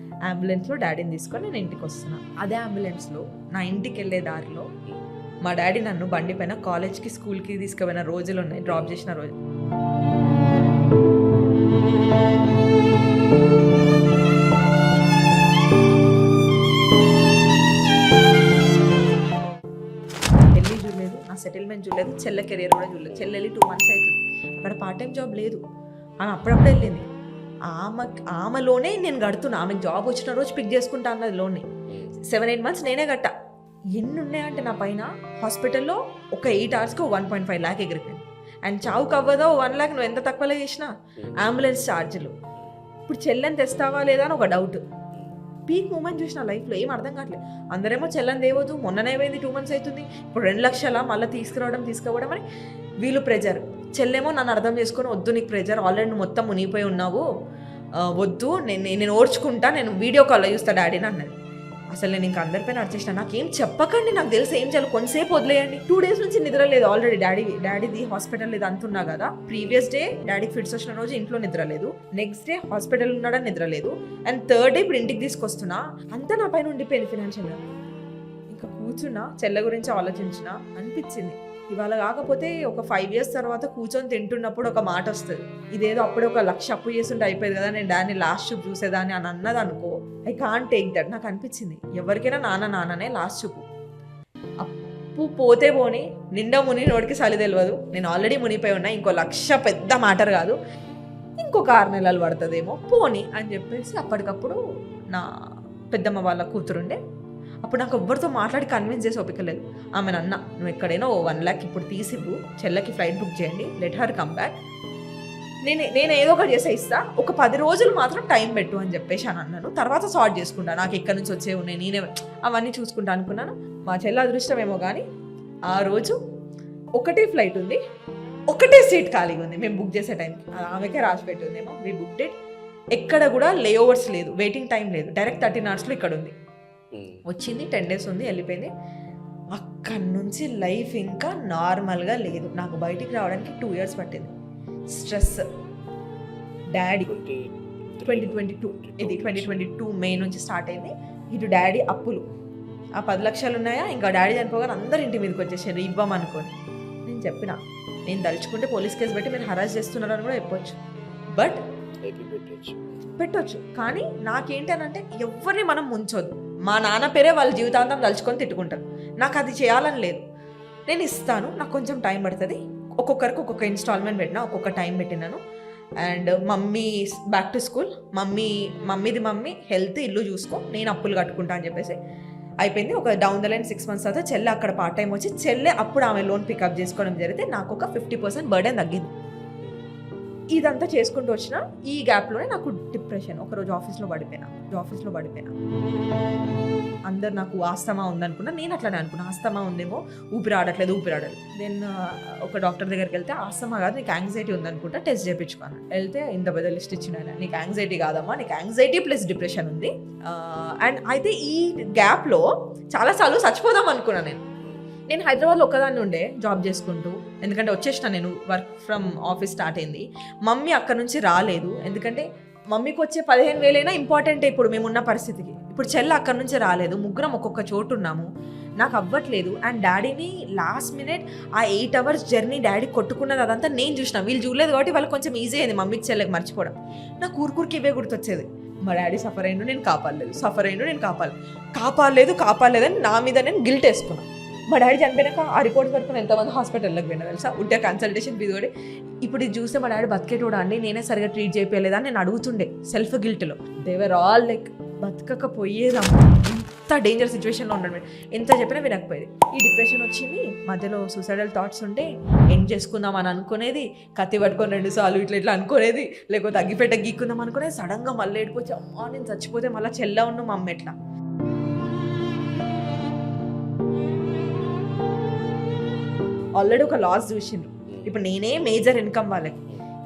అంబులెన్స్లో డాడీని తీసుకొని నేను ఇంటికి వస్తున్నాను. అదే అంబులెన్స్లో నా ఇంటికి వెళ్ళే దారిలో మా డాడీ నన్ను బండి పైన కాలేజ్కి స్కూల్కి తీసుకుపోయిన రోజులు ఉన్నాయి, డ్రాప్ చేసిన రోజు. పెళ్ళి చూడలేదు, నా సెటిల్మెంట్ చూడలేదు, చెల్లె కెరియర్ కూడా చూడలేదు. చెల్లెళ్ళి 2 months అవుతుంది, అక్కడ పార్ట్ టైం జాబ్ లేదు, ఆమె అప్పుడప్పుడు వెళ్ళింది. ఆమెలోనే నేను కడుతున్నా, ఆమెకు జాబ్ వచ్చిన రోజు పిక్ చేసుకుంటా అన్నది లోన్ని. 7-8 months నేనే కట్టా. ఎన్ని ఉన్నాయంటే నా పైన హాస్పిటల్లో ఒక 8 hours 1.5 lakh ఎగిరిపోయింది. అండ్ చావుకు అవ్వదో 1 lakh నువ్వు ఎంత తక్కువలో చేసినా, అంబులెన్స్ ఛార్జీలు. ఇప్పుడు చెల్లెని తెస్తావా లేదా అని ఒక డౌట్. పీక్ మూమెంట్ చూసిన లైఫ్లో ఏం అర్థం కావట్లేదు. అందరేమో చెల్లని దేవద్దు, మొన్ననే పోయింది 2 months అవుతుంది, ఇప్పుడు 2 lakhs మళ్ళీ తీసుకురావడం అని వీళ్ళు ప్రెజర్. చెల్లేమో నన్ను అర్థం చేసుకొని, వద్దు నీకు ప్రెజర్, ఆల్రెడీ నువ్వు మొత్తం మునిగిపోయి ఉన్నావు, వద్దు నేను ఓడ్చుకుంటా, నేను వీడియో కాల్లో చూస్తా డాడీని అన్నది. అసలు నేను ఇంకా అందరిపైన వచ్చేసిన, నాకేం చెప్పకండి, నాకు తెలిసి ఏం చేయాలి, కొంతసేపు వదిలేయండి. 2 days నుంచి నిద్ర లేదు. ఆల్రెడీ డాడీది హాస్పిటల్ ఇది అంటున్నా కదా, ప్రీవియస్ డే డాడీకి ఫిట్స్ వచ్చిన రోజు ఇంట్లో నిద్ర లేదు, నెక్స్ట్ డే హాస్పిటల్ ఉన్నాడని నిద్ర లేదు, అండ్ 3rd day ఇప్పుడు ఇంటికి తీసుకొస్తున్నా. అంతా నా పైన ఉండిపోయింది ఫినాన్షియల్గా. ఇంకా కూర్చున్నా, చెల్లె గురించి ఆలోచించిన, అనిపించింది ఇవాళ కాకపోతే ఒక 5 years తర్వాత కూర్చొని తింటున్నప్పుడు ఒక మాట వస్తుంది, ఇదేదో అప్పుడే 1 lakh అప్పు చేస్తుంటే అయిపోయింది కదా, నేను డాడీని లాస్ట్ చూపు చూసేదాన్ని అని అన్నది అనుకో. I can't take that. నాకు అనిపించింది ఎవరికైనా నాన్ననే లాస్ట్ చూపు. అప్పు పోతే పోని, నిండా ముని నోటికి చలి తెలియదు, నేను ఆల్రెడీ మునిపోయి ఉన్నా, ఇంకో 1 lakh పెద్ద మ్యాటర్ కాదు, ఇంకొక 6 నెలలు పడుతుందేమో పోని అని చెప్పేసి అప్పటికప్పుడు నా పెద్దమ్మ వాళ్ళ కూతురుండే, అప్పుడు నాకు ఎవ్వరితో మాట్లాడి కన్విన్స్ చేసి ఓపిక లేదు. ఆమె అన్న, నువ్వు ఎక్కడైనా 1 lakh ఇప్పుడు తీసివ్వు, చెల్లెకి ఫ్లైట్ బుక్ చేయండి, లెట్ హర్ కమ్ బ్యాక్, నేను ఏదో ఒకటి చేసే ఇస్తా, ఒక 10 రోజులు మాత్రం టైం పెట్టు అని చెప్పేసి అని అన్నాను. తర్వాత సార్ట్ చేసుకుంటా, నాకు ఎక్కడి నుంచి వచ్చే ఉన్నాయి, నేనే అవన్నీ చూసుకుంటా అనుకున్నాను. మా చెల్లె అదృష్టమేమో కానీ ఆ రోజు ఒకటే ఫ్లైట్ ఉంది, ఒకటే సీట్ ఖాళీగా ఉంది మేము బుక్ చేసే టైంకి. ఆమెకే రాసి పెట్టిందేమో, వీ బుక్డ్ ఇట్. ఎక్కడ కూడా లేఓవర్స్ లేదు, వెయిటింగ్ టైం లేదు, డైరెక్ట్ 13 hours ఇక్కడ ఉంది. వచ్చింది, 10 days ఉంది, వెళ్ళిపోయింది. అక్కడి నుంచి లైఫ్ ఇంకా నార్మల్గా లేదు. నాకు బయటికి రావడానికి 2 years పట్టింది. స్ట్రెస్, డాడీ 2022 ఇది 2022 మే నుంచి స్టార్ట్ అయింది. ఇటు డాడీ అప్పులు, ఆ 10 lakhs ఉన్నాయా, ఇంకా డాడీ చనిపోగానే అందరు ఇంటి మీదకి వచ్చేసారు ఇవ్వమనుకొని. నేను చెప్పిన, నేను దలుచుకుంటే పోలీస్ కేసు పెట్టి మీరు హరాస్ చేస్తున్నారని కూడా చెప్పొచ్చు, బట్ పెట్టొచ్చు. కానీ నాకేంటి అని అంటే, ఎవరిని మనం ముంచొద్దు. మా నాన్న పేరే వాళ్ళ జీవితాంతం తలుచుకొని తిట్టుకుంటారు, నాకు అది చేయాలని లేదు. నేను ఇస్తాను, నాకు కొంచెం టైం పడుతుంది. ఒక్కొక్కరికి ఒక్కొక్క ఇన్స్టాల్మెంట్ పెట్టినా, ఒక్కొక్క టైం పెట్టినాను. And mummy back to school, mummy health, ఇల్లు చూసుకో, నేను అప్పులు కట్టుకుంటా అని చెప్పేసి అయిపోయింది. ఒక డౌన్ ద లైన్ 6 months తర్వాత చెల్లె అక్కడ పార్ట్ టైం వచ్చి, చెల్లె అప్పుడు ఆమె లోన్ పికప్ చేసుకోవడం జరిగితే నాకు ఒక 50% బర్డెన్ తగ్గింది. ఇదంతా చేసుకుంటూ వచ్చిన ఈ గ్యాప్లోనే నాకు డిప్రెషన్. ఒకరోజు ఆఫీస్లో పడిపోయినా. అందరు నాకు ఆస్తమా ఉందనుకున్నా, నేను అట్లానే అనుకున్నా, ఆస్తమా ఉందేమో, ఊపిరాడట్లేదు. నేను ఒక డాక్టర్ దగ్గరికి వెళ్తే, ఆస్తమా కాదు నీకు యాంగ్జైటీ ఉందనుకుంటా, టెస్ట్ చేయించుకున్నాను. వెళ్తే ఇంత పెద్ద లిస్ట్ ఇచ్చిన, నీకు యాంగ్జైటీ కాదమ్మా, నీకు యాంగ్జైటీ ప్లస్ డిప్రెషన్ ఉంది. అండ్ అయితే ఈ గ్యాప్లో చాలాసార్లు చచ్చిపోదాం అనుకున్నాను. నేను హైదరాబాద్లో ఒక్కదాన్ని ఉండే జాబ్ చేసుకుంటూ, ఎందుకంటే వచ్చేసిన, నేను వర్క్ ఫ్రమ్ ఆఫీస్ స్టార్ట్ అయింది. మమ్మీ అక్కడ నుంచి రాలేదు, ఎందుకంటే మమ్మీకి వచ్చే 15,000 ఇంపార్టెంట్ ఇప్పుడు మేమున్న పరిస్థితికి. ఇప్పుడు చెల్ల అక్కడ నుంచి రాలేదు, ముగ్గురం ఒక్కొక్క చోటు ఉన్నాము, నాకు అవ్వట్లేదు. అండ్ డాడీని లాస్ట్ మినిట్ ఆ 8 hours జర్నీ డాడీ కొట్టుకున్నది అదంతా నేను చూసిన, వీళ్ళు చూడలేదు కాబట్టి వాళ్ళకి కొంచెం ఈజీ అయింది మమ్మీకి చెల్లెకి మర్చిపోవడం. నాకు ఊరికి ఇవే గుర్తొచ్చేది, మా డాడీ సఫర్ అయ్యిండు, నేను కాపాడలేదు, కాపాడలేదని నా మీద నేను గిల్ట్ వేసుకున్నాను. మా డాడీ చనిపోయినాక ఆ రిపోర్ట్స్ వరకు ఎంతమంది హాస్పిటల్లోకి పోయినా తెలుసా, ఉంటే కన్సల్టేషన్ ఫీజు కూడా. ఇప్పుడు ఇది చూస్తే మా డాడీ బతికేటోడా అండి, నేనే సరిగా ట్రీట్ చేయలేదా అని నేను అడుగుతుండే సెల్ఫ్ గిల్ట్లో. దేవర్ ఆల్ లైక్ బతకకపోయేదమ్మా, ఎంత డేంజర్ సిచ్యువేషన్లో ఉన్నాడు. ఎంత చెప్పినా వినకపోయేది. ఈ డిప్రెషన్ వచ్చింది, మధ్యలో సూసైడల్ థాట్స్ ఉంటే ఎండ్ చేసుకుందాం అని అనుకునేది, కత్తి పట్టుకొని 2 సార్లు ఇట్లా ఇట్లా అనుకునేది, లేకపోతే అగ్గిపెట్ట గీక్కుందాం అనుకునేది. సడన్గా మళ్ళీ ఏడిపోవచ్చు, అమ్మా నేను చచ్చిపోతే మళ్ళీ చెల్ల ఉన్న మా అమ్మ ఎట్లా. ఆల్రెడీ ఒక లాస్ చూసిండ్రు, ఇప్పుడు నేనే మేజర్ ఇన్కమ్ వాళ్ళకి,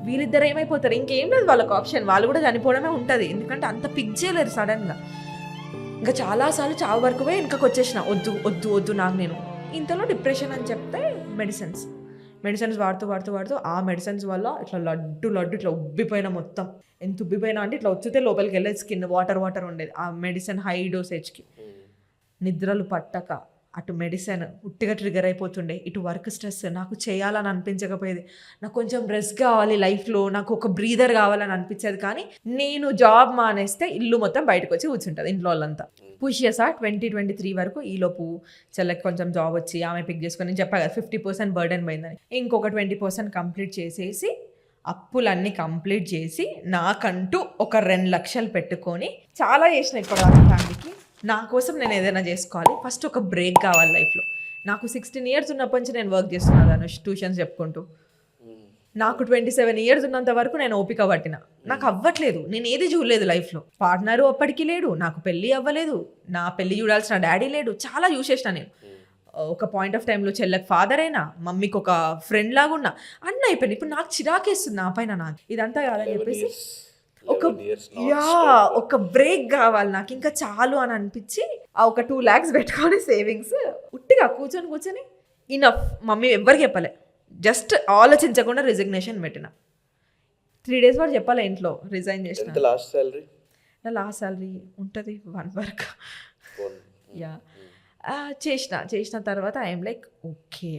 వీళ్ళిద్దరు ఏమైపోతారు, ఇంకేం లేదు వాళ్ళకి ఆప్షన్, వాళ్ళు కూడా చనిపోవడమే ఉంటుంది. ఎందుకంటే అంత పిక్ చేయలేరు సడన్గా. ఇంకా చాలాసార్లు చావు వరకు పోయి వెనకకి వచ్చేసిన, వద్దు వద్దు వద్దు నాకు. నేను ఇంతలో డిప్రెషన్ అని చెప్తే మెడిసిన్స్ వాడుతూ ఆ మెడిసిన్స్ వల్ల ఇట్లా లడ్డు ఇట్లా ఉబ్బిపోయినా, మొత్తం ఎంత ఉబ్బిపోయినా అంటే ఇట్లా వచ్చితే లోపలికి వెళ్ళేది, స్కిన్ వాటర్ ఉండేది. ఆ మెడిసిన్ హై డోసేజ్కి నిద్రలు పట్టక, అటు మెడిసిన్ ఉట్టిగా ట్రిగర్ అయిపోతుండే, ఇటు వర్క్ స్ట్రెస్, నాకు చేయాలని అనిపించకపోయేది. నాకు కొంచెం రెస్ట్ కావాలి లైఫ్లో, నాకు ఒక బ్రీదర్ కావాలని అనిపించేది. కానీ నేను జాబ్ మానేస్తే ఇల్లు మొత్తం బయటకు వచ్చి కూర్చుంటుంది, ఇంట్లో వాళ్ళంతా పుష్ చేసా. 2023 వరకు ఈలోపు చెల్లెకి కొంచెం జాబ్ వచ్చి ఆమె పిక్ చేసుకొని, నేను చెప్పా కదా 50% బర్డెన్ పోయిందని, ఇంకొక 20% కంప్లీట్ చేసేసి అప్పులన్నీ కంప్లీట్ చేసి నాకంటూ ఒక 2 లక్షలు పెట్టుకొని చాలా చేసిన ఇప్పుడు ఫ్యామిలీకి. నా కోసం నేను ఏదైనా చేసుకోవాలి, ఫస్ట్ ఒక బ్రేక్ కావాలి లైఫ్లో. నాకు 16 ఇయర్స్ ఉన్నప్పటి నుంచి నేను వర్క్ చేస్తున్నాను ధనుష్, ట్యూషన్స్ చెప్పుకుంటూ. నాకు 27 ఇయర్స్ ఉన్నంత వరకు నేను ఓపిక పట్టిన, నాకు అవ్వట్లేదు, నేను ఏది చూడలేదు లైఫ్లో. పార్ట్నరు అప్పటికి లేడు, నాకు పెళ్ళి అవ్వలేదు, నా పెళ్ళి చూడాల్సిన డాడీ లేడు, చాలా చూసేసిన నేను. ఒక పాయింట్ ఆఫ్ టైంలో చెల్లెకి ఫాదర్ అయినా, మమ్మీకి ఒక ఫ్రెండ్ లాగా ఉన్నా, అన్నీ అయిపోయింది. ఇప్పుడు నాకు చిరాకేస్తుంది నా పైన, నాకు ఇదంతా కాదని చెప్పేసి ఒక బ్రేక్ కావాలి నాకు, ఇంకా చాలు అని అనిపించి ఆ ఒక 2 lakhs పెట్టుకొని సేవింగ్స్ ఉట్టిగా కూర్చొని ఇనఫ్. మమ్మీ ఎవ్వరికి చెప్పలే, జస్ట్ ఆలోచించకుండా రిజిగ్నేషన్ పెట్టిన. 3 days వాడు చెప్పాలి ఇంట్లో రిజైన్ చేసిన. నా లాస్ట్ శాలరీ ఉంటుంది 1 వరకు. చేసిన తర్వాత ఐఎమ్ లైక్ ఓకే,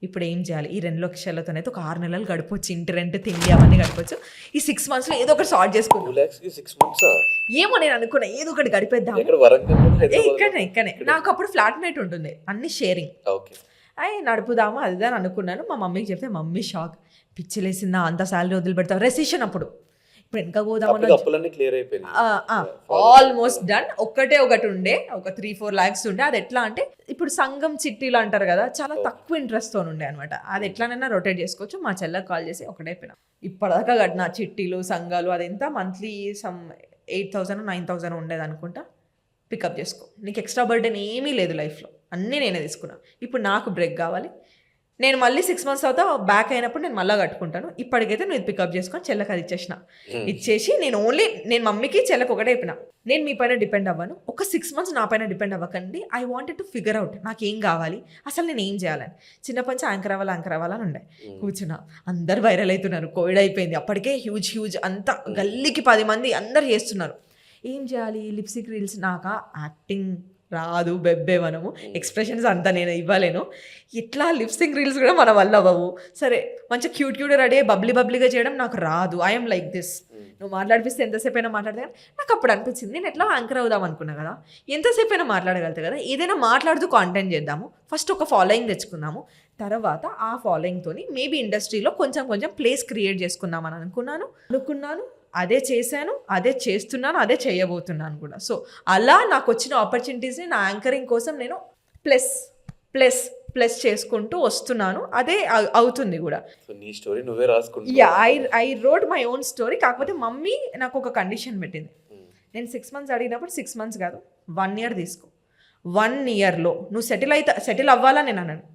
ఇప్పుడు ఏం చేయాలి, ఈ 2 లక్షలతోనైతే ఒక 6 నెలలు గడపచ్చు, ఇంటి రెంట్ తిండి అవన్నీ గడపచ్చు. ఈ 6 monthsలో ఏదో ఒకటి సార్ట్ చేసుకుందాం. ఏమో నేను అనుకున్నా ఏదో ఒకటి గడిపేద్దాం. ఇక్కడనే నాకు అప్పుడు ఫ్లాట్మేట్ ఉంటుంది, అన్ని షేరింగ్, నడుపుదాము అది అని అనుకున్నాను. మా మమ్మీకి చెప్తే మమ్మీ షాక్, పిచ్చిలేసిందా అంత శాలరీ వదిలిపెడతావు, రెసిషన్ అప్పుడు. ఇప్పుడు వెనక పోదామని ఆల్మోస్ట్ డన్. ఒకటి ఉండే, ఒక 3-4 lakhs ఉండే. అది ఎట్లా అంటే ఇప్పుడు సంఘం చిట్టీలు అంటారు కదా, చాలా తక్కువ ఇంట్రెస్ట్తో ఉండే అనమాట. అది ఎట్లానైనా రొటేట్ చేసుకోవచ్చు. మా చెల్లెకి కాల్ చేసి ఒకటే పోయినా, ఇప్పటిదాకా కట్టిన చిట్టీలు సంఘాలు అదెంత మంత్లీ సమ్ 8,000 9,000 ఉండేది అనుకుంటా. పికప్ చేసుకో, నీకు ఎక్స్ట్రా బర్డెన్ ఏమీ లేదు లైఫ్లో, అన్నీ నేనే తీసుకున్నా. ఇప్పుడు నాకు బ్రేక్ కావాలి, నేను మళ్ళీ 6 months తర్వాత బ్యాక్ అయినప్పుడు నేను మళ్ళీ కట్టుకుంటాను. ఇప్పటికైతే నువ్వు పికప్ చేసుకొని చెల్లెకి అది ఇచ్చేసి నేను మమ్మీకి చెల్లెకి ఒకటే చెప్పిన, నేను మీ పైన డిపెండ్ అవ్వను, ఒక 6 months నా పైన డిపెండ్ అవ్వకండి. I wanted to figure out నాకు ఏం కావాలి, అసలు నేను ఏం చేయాలని. చిన్నప్పటి యాంకర్ అవ్వాలని ఉండే. కూర్చున్నా, అందరు వైరల్ అవుతున్నారు, కోవిడ్ అయిపోయింది, అప్పటికే హ్యూజ్ అంతా గల్లీకి 10 మంది అందరు చేస్తున్నారు. ఏం చేయాలి, లిప్స్టిక్ రీల్స్, నాకా యాక్టింగ్ రాదు, బెబ్బే మనము ఎక్స్ప్రెషన్స్ అంతా నేను ఇవ్వలేను, ఇట్లా లిప్స్టిక్ రీల్స్ కూడా మన వల్ల అవ్వవు. సరే మంచిగా క్యూట్ రెడీ బబ్లీగా చేయడం నాకు రాదు, ఐఎమ్ లైక్ దిస్. నువ్వు మాట్లాడిపిస్తే ఎంతసేపు అయినా మాట్లాడతా. నాకు అప్పుడు అనిపించింది నేను ఎట్లా యాంకర్ అవుదాం అనుకున్నా కదా, ఎంతసేపు అయినా మాట్లాడగలుగుతా కదా, ఏదైనా మాట్లాడుతూ కాంటెంట్ చేద్దాము, ఫస్ట్ ఒక ఫాలోయింగ్ తెచ్చుకుందాము, తర్వాత ఆ ఫాలోయింగ్తోని మేబీ ఇండస్ట్రీలో కొంచెం ప్లేస్ క్రియేట్ చేసుకుందాం అని అనుకున్నాను. అదే చేశాను, అదే చేస్తున్నాను, అదే చేయబోతున్నాను కూడా. సో అలా నాకు వచ్చిన ఆపర్చునిటీస్ని నా యాంకరింగ్ కోసం నేను ప్లస్ చేసుకుంటూ వస్తున్నాను. అదే అవుతుంది కూడా. I wrote my own story. కాకపోతే మమ్మీ నాకు ఒక కండిషన్ పెట్టింది, నేను 6 months అడిగినప్పుడు 6 months కాదు 1 year తీసుకో, 1 yearలో నువ్వు సెటిల్ అవ్వాలా నేను అన్నాను.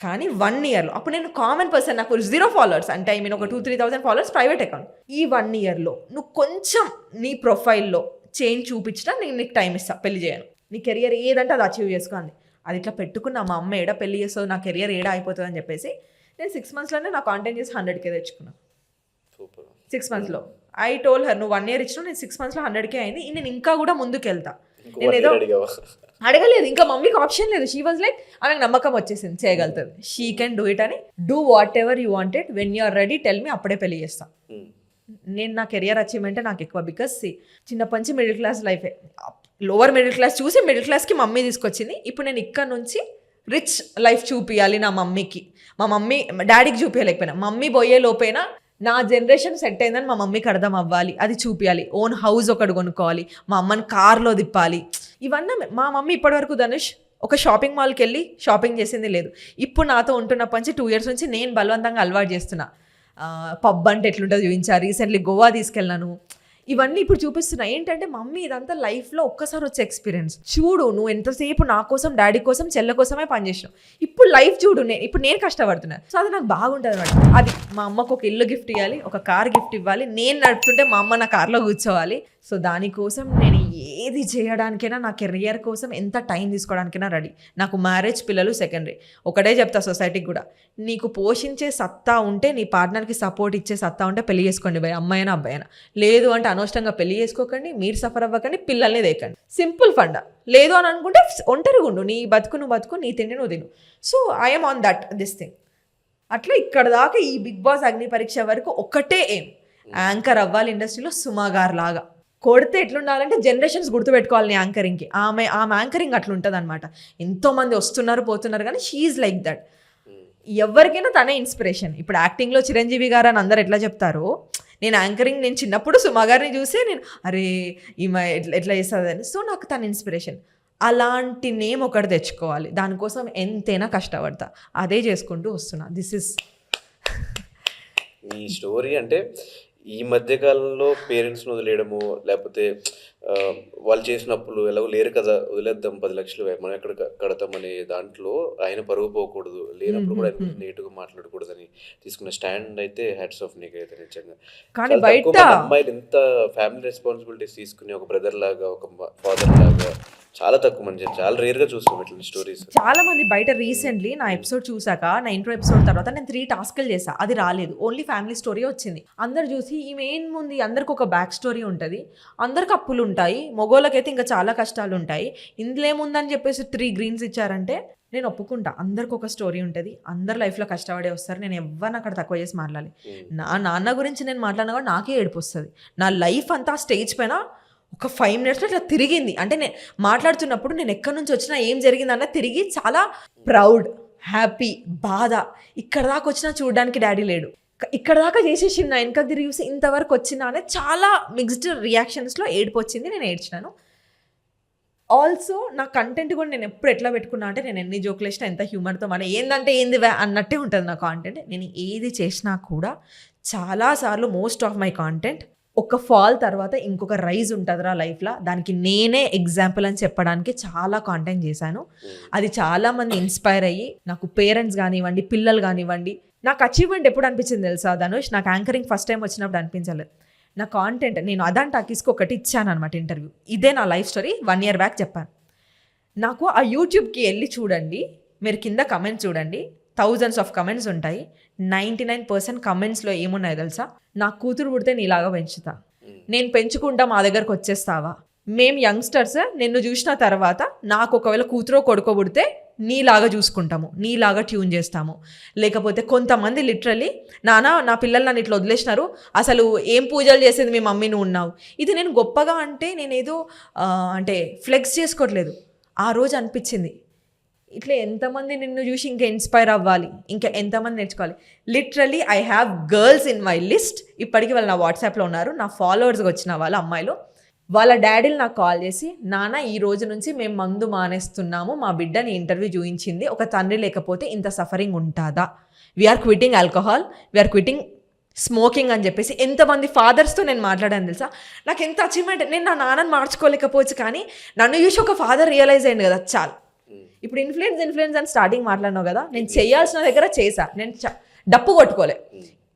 కానీ 1 yearలో, అప్పుడు నేను కామన్ పర్సన్, నాకు 0 followers, అంటే ఐ మీన్ ఒక 2,000-3,000 followers ప్రైవేట్ అకౌంట్. ఈ 1 yearలో నువ్వు కొంచెం నీ ప్రొఫైల్లో చేంజ్ చూపించినా నేను నీకు టైం ఇస్తా, పెళ్లి చేయను, నీ కెరియర్ ఏదంటే అది అచీవ్ చేసుకోండి. అది ఇట్లా పెట్టుకున్నా, మా అమ్మ ఏడా పెళ్లి చేస్తావు, నా కెరియర్ ఏడా అయిపోతుంది అని చెప్పేసి నేను 6 monthsలోనే నా కాంటెంట్ చేసి 100K తెచ్చుకున్నాను. 6 monthsలో ఐ టోల్ హర్, నువ్వు 1 year ఇచ్చినా నేను 6 monthsలో 100K అయింది, నేను ఇంకా కూడా ముందుకు వెళ్తా. నేను ఏదో అడగలేదు, ఇంకా మమ్మీకి ఆప్షన్ లేదు. షీ వాజ్ లైక్, ఆమెకు నమ్మకం వచ్చేసింది చేయగలుగుతుంది, షీ కెన్ డూ ఇట్ అని. Do whatever you wanted, when you are ready tell me, అప్పుడే పెళ్లి చేస్తా. నేను నా కెరియర్ అచీవ్మెంటే నాకు ఎక్కువ. బికాస్ చిన్నప్పటి నుంచి మిడిల్ క్లాస్ లైఫే, లోవర్ మిడిల్ క్లాస్ చూసి మిడిల్ క్లాస్కి మమ్మీ తీసుకొచ్చింది. ఇప్పుడు నేను ఇక్కడ నుంచి రిచ్ లైఫ్ చూపించాలి నా మమ్మీకి, డాడీకి చూపించలేకపోయినా మమ్మీ పోయే లోపైనా నా జనరేషన్ సెట్ అయిందని మా మమ్మీకి అర్థం అవ్వాలి, అది చూపించాలి. ఓన్ హౌస్ ఒకటి కొనుక్కోవాలి, మా అమ్మని కార్లో తిప్పాలి. ఇవన్నీ మా మమ్మీ ఇప్పటివరకు ధనుష్ ఒక షాపింగ్ మాల్కి వెళ్ళి షాపింగ్ చేసింది లేదు. ఇప్పుడు నాతో ఉంటున్నప్పటి నుంచి 2 years నుంచి నేను బలవంతంగా అలవాటు చేస్తున్నా. పబ్ అంటే ఎట్లుంటుందో చూపించా, రీసెంట్లీ గోవా తీసుకెళ్ళాను. ఇవన్నీ ఇప్పుడు చూపిస్తున్నా. ఏంటంటే మమ్మీ ఇదంతా లైఫ్లో ఒక్కసారి వచ్చే ఎక్స్పీరియన్స్. చూడు నువ్వు ఎంతసేపు నా కోసం, డాడీ కోసం, చెల్లె కోసమే పనిచేసినావు. ఇప్పుడు లైఫ్ చూడు, ఇప్పుడు నేను కష్టపడుతున్నాను. సో అది నాకు బాగుంటుంది అనమాట. అది మా అమ్మకు ఒక ఇల్లు గిఫ్ట్ ఇవ్వాలి, ఒక కార్ గిఫ్ట్ ఇవ్వాలి, నేను నడుపుతుంటే మా అమ్మ నా కార్లో కూర్చోవాలి. సో దానికోసం నేను ఏది చేయడానికైనా, నా కెరియర్ కోసం ఎంత టైం తీసుకోవడానికైనా రెడీ. నాకు మ్యారేజ్, పిల్లలు సెకండరీ. ఒకటే చెప్తా సొసైటీకి కూడా, నీకు పోషించే సత్తా ఉంటే, నీ పార్ట్నర్కి సపోర్ట్ ఇచ్చే సత్తా ఉంటే పెళ్లి చేసుకోండి భయ్, అమ్మాయినా అబ్బాయినా. లేదు అంటే అనవసరంగా పెళ్లి చేసుకోకండి, మీరు సఫర్ అవ్వకండి, పిల్లల్ని దేకండి. సింపుల్ ఫండా. లేదు అని అనుకుంటే ఒంటరిగా ఉండు, నీ బతుకు నువ్వు బతుకు, నీ తిండి నువ్వు తిను. So I'm on that this thing. అట్లా ఇక్కడ దాకా ఈ బిగ్ బాస్ అగ్ని పరీక్ష వరకు ఒకటే ఏం, యాంకర్ అవ్వాలి ఇండస్ట్రీలో సుమా గారు లాగా. కొడితే ఎట్లుండాలంటే జనరేషన్స్ గుర్తుపెట్టుకోవాలి నీ యాంకరింగ్కి. ఆమె యాంకరింగ్ అట్లా ఉంటుంది అనమాట. ఎంతోమంది వస్తున్నారు పోతున్నారు కానీ షీఈ్ లైక్ దట్. ఎవరికైనా తనే ఇన్స్పిరేషన్. ఇప్పుడు యాక్టింగ్లో చిరంజీవి గారు అని అందరు ఎట్లా చెప్తారో, నేను యాంకరింగ్, నేను చిన్నప్పుడు సుమా గారిని చూసే నేను అరే ఈమె ఎట్లా చేస్తుందని. సో నాకు తన ఇన్స్పిరేషన్. అలాంటి నేమ్ ఒకటి తెచ్చుకోవాలి, దానికోసం ఎంతైనా కష్టపడతా, అదే చేసుకుంటూ వస్తున్నా. దిస్ ఇస్ ఈ స్టోరీ. అంటే ఈ మధ్య కాలంలో పేరెంట్స్ని వదిలేయడము, లేకపోతే వాళ్ళు చేసిన అప్పులు ఎలాగో లేరు కదా, వదిలేద్దాం 10 లక్షలు మనం ఎక్కడ కడతామనే దాంట్లో ఆయన పరుగు పోకూడదు, లేనప్పుడు కూడా ఆయన నీట్గా మాట్లాడకూడదని తీసుకున్న స్టాండ్ అయితే హ్యాట్స్ ఆఫ్ నీకు అయితే నిజంగా. కానీ బయట అమ్మాయిలు ఎంత ఫ్యామిలీ రెస్పాన్సిబిలిటీస్ తీసుకుని ఒక బ్రదర్ లాగా, ఒక ఫాదర్ లాగా చాలా తక్కువ మంది, చాలా రేర్గా చూస్తాం ఇట్లా స్టోరీస్. చాలా మంది బయట. రీసెంట్లీ నా ఎపిసోడ్ చూసాక, నా ఇంట్రో ఎపిసోడ్ తర్వాత నేను 3 టాస్క్లు చేసా, అది రాలేదు, ఓన్లీ ఫ్యామిలీ స్టోరీ వచ్చింది. అందరు చూసి ఈమె ఏముంది, అందరికి ఒక బ్యాక్ స్టోరీ ఉంటుంది, అందరికి అప్పులు ఉంటాయి, మగోళ్ళకైతే ఇంకా చాలా కష్టాలు ఉంటాయి, ఇందులో ఏముందని చెప్పేసి 3 గ్రీన్స్ ఇచ్చారంటే నేను ఒప్పుకుంటా. అందరికి ఒక స్టోరీ ఉంటుంది, అందరు లైఫ్లో కష్టపడే వస్తారు. నేను ఎవరిని అక్కడ తక్కువ చేసి మాట్లాడాలి. నా నాన్న గురించి నేను మాట్లాడినా కూడా నాకే ఏడుపు వస్తుంది. నా లైఫ్ అంతా స్టేజ్ పైన ఒక 5 minutesలో ఇట్లా తిరిగింది. అంటే నేను మాట్లాడుతున్నప్పుడు నేను ఎక్కడి నుంచి వచ్చినా, ఏం జరిగిందన్న తిరిగి చాలా ప్రౌడ్, హ్యాపీ, బాధ. ఇక్కడ దాకా వచ్చినా చూడడానికి డాడీ లేడు, ఇక్కడ దాకా చేసేసి నా వెనక తిరిగి చూసి ఇంతవరకు వచ్చినా అనే చాలా మిక్స్డ్ రియాక్షన్స్లో ఏడుపు వచ్చింది. నేను ఏడ్చినాను. ఆల్సో నా కంటెంట్ కూడా నేను ఎప్పుడు ఎట్లా పెట్టుకున్నా అంటే, నేను ఎన్ని జోకులు వేసినా, ఎంత హ్యూమర్తో మన ఏందంటే ఏంది అన్నట్టే ఉంటుంది నా కాంటెంట్. నేను ఏది చేసినా కూడా చాలాసార్లు మోస్ట్ ఆఫ్ మై కాంటెంట్ ఒక ఫాల్ తర్వాత ఇంకొక రైజ్ ఉంటుందిరా లైఫ్లో, దానికి నేనే ఎగ్జాంపుల్ అని చెప్పడానికి చాలా కాంటెంట్ చేశాను. అది చాలామంది ఇన్స్పైర్ అయ్యి, నాకు పేరెంట్స్ కానివ్వండి, పిల్లలు కానివ్వండి. నాకు అచీవ్మెంట్ ఎప్పుడు అనిపించింది తెలుసా ధనుష్, నాకు యాంకరింగ్ ఫస్ట్ టైం వచ్చినప్పుడు అనిపించలేదు. నా కాంటెంట్ నేను అదాన్ టాకీస్కి ఒకటి ఇచ్చాను అనమాట ఇంటర్వ్యూ. ఇదే నా లైఫ్ స్టోరీ 1 year బ్యాక్ చెప్పాను. నాకు ఆ యూట్యూబ్కి వెళ్ళి చూడండి, మీరు కింద కమెంట్స్ చూడండి, thousands of కమెంట్స్ ఉంటాయి. 99% కమెంట్స్లో ఏమున్నాయి తెలుసా, నా కూతురు పుడితే నీలాగా పెంచుతా, నేను పెంచుకుంటా, మా దగ్గరకు వచ్చేస్తావా, మేము యంగ్స్టర్స్ నిన్ను చూసిన తర్వాత నాకు ఒకవేళ కూతురో కొడుకో పుడితే నీలాగా చూసుకుంటాము, నీలాగా ట్యూన్ చేస్తాము. లేకపోతే కొంతమంది లిటరల్లీ నా పిల్లలు నన్ను ఇట్లా వదిలేసినారు, అసలు ఏం పూజలు చేసేది మీ మమ్మీ నువ్వు ఉన్నావు. ఇది నేను గొప్పగా అంటే నేనేదో అంటే ఫ్లెక్స్ చేసుకోవట్లేదు. ఆ రోజు అనిపించింది ఇట్లా ఎంతమంది నిన్ను చూసి ఇంకా ఇన్స్పైర్ అవ్వాలి, ఇంకా ఎంతమంది నేర్చుకోవాలి. Literally I have girls in my list. ఇప్పటికీ వాళ్ళు నా వాట్సాప్లో ఉన్నారు, నా ఫాలోవర్స్కి వచ్చిన వాళ్ళ అమ్మాయిలు. వాళ్ళ డాడీలు నాకు కాల్ చేసి, నాన్న ఈ రోజు నుంచి మేము మందు మానేస్తున్నాము, మా బిడ్డని ఇంటర్వ్యూ చూయించింది, ఒక తండ్రి లేకపోతే ఇంత సఫరింగ్ ఉంటుందా, we are quitting alcohol, we are quitting smoking అని చెప్పేసి ఎంతమంది ఫాదర్స్తో నేను మాట్లాడాను తెలుసా. నాకు ఎంత అచీవ్మెంట్. నేను నా నాన్నని మార్చుకోలేకపోవచ్చు, కానీ నన్ను చూసి ఒక ఫాదర్ రియలైజ్ అయ్యింది కదా, చాలు. ఇప్పుడు ఇన్ఫ్లుయెన్స్ అని స్టార్టింగ్ మాట్లాడినావు కదా, నేను చేయాల్సిన దగ్గర చేసా, నేను డప్పు కొట్టుకోలే.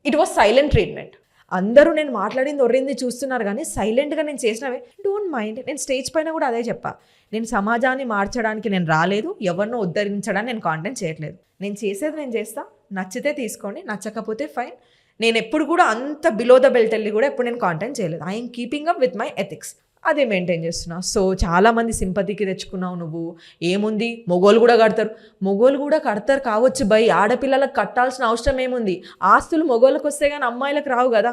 It was silent treatment. అందరూ నేను మాట్లాడింది ఒర్రింది చూస్తున్నారు, కానీ సైలెంట్గా నేను చేసినవే డోంట్ మైండ్. నేను స్టేజ్ పైన కూడా అదే చెప్పా, నేను సమాజాన్ని మార్చడానికి నేను రాలేదు, ఎవరినో ఉద్ధరించడానికి నేను కాంటెంట్ చేయట్లేదు. నేను చేసేది నేను చేస్తా, నచ్చితే తీసుకోండి, నచ్చకపోతే ఫైన్. నేను ఎప్పుడు కూడా అంత బిలో ద బెల్ట్ వెళ్ళి కూడా ఎప్పుడు నేను కాంటెంట్ చేయలేదు. I'm keeping up with my ethics, అదే మెయింటైన్ చేస్తున్నా. సో చాలామంది సింపతికి తెచ్చుకున్నావు నువ్వు, ఏముంది మొగోళ్ళు కూడా కడతారు కావచ్చు బై, ఆడపిల్లలకు కట్టాల్సిన అవసరం ఏముంది, ఆస్తులు మొగోళ్ళకి వస్తే కానీ అమ్మాయిలకు రావు కదా.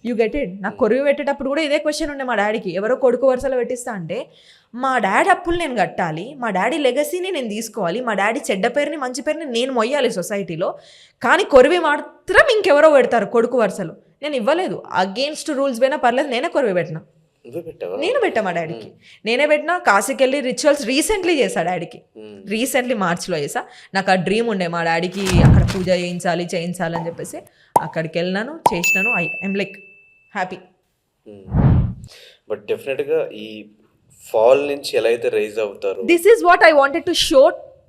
You get it. నాకు కొరివి పెట్టేటప్పుడు కూడా ఇదే క్వశ్చన్ ఉండే మా డాడీకి, ఎవరో కొడుకు వరుసలో పెట్టిస్తా అంటే మా డాడీ అప్పులు నేను కట్టాలి, మా డాడీ లెగసీని నేను తీసుకోవాలి, మా డాడీ చెడ్డ పేరుని మంచి పేరుని నేను మొయ్యాలి సొసైటీలో, కానీ కొరివి మాత్రం ఇంకెవరో పెడతారు కొడుకు వరుసలో. నేను ఇవ్వలేదు, అగేన్స్ట్ రూల్స్ పోయినా పర్లేదు, నేనే కొరివి పెట్టినా. నేను పెట్టా మా డాడీకి, నేనే పెట్టినా. కాశీకి వెళ్ళి రిచువల్స్ రీసెంట్లీ చేశా డాడీకి, రీసెంట్లీ మార్చ్లో చేసా. నాకు ఆ డ్రీమ్ ఉండే మా డాడీకి అక్కడ పూజ చేయించాలి అని చెప్పేసి అక్కడికి వెళ్ళినాను, చేసినాను. I'm like happy. బట్ డెఫినెట్గా ఈ ఫాల్ నుంచి ఎలా అయితే రైజ్ అవుతారు, this is what I wanted to show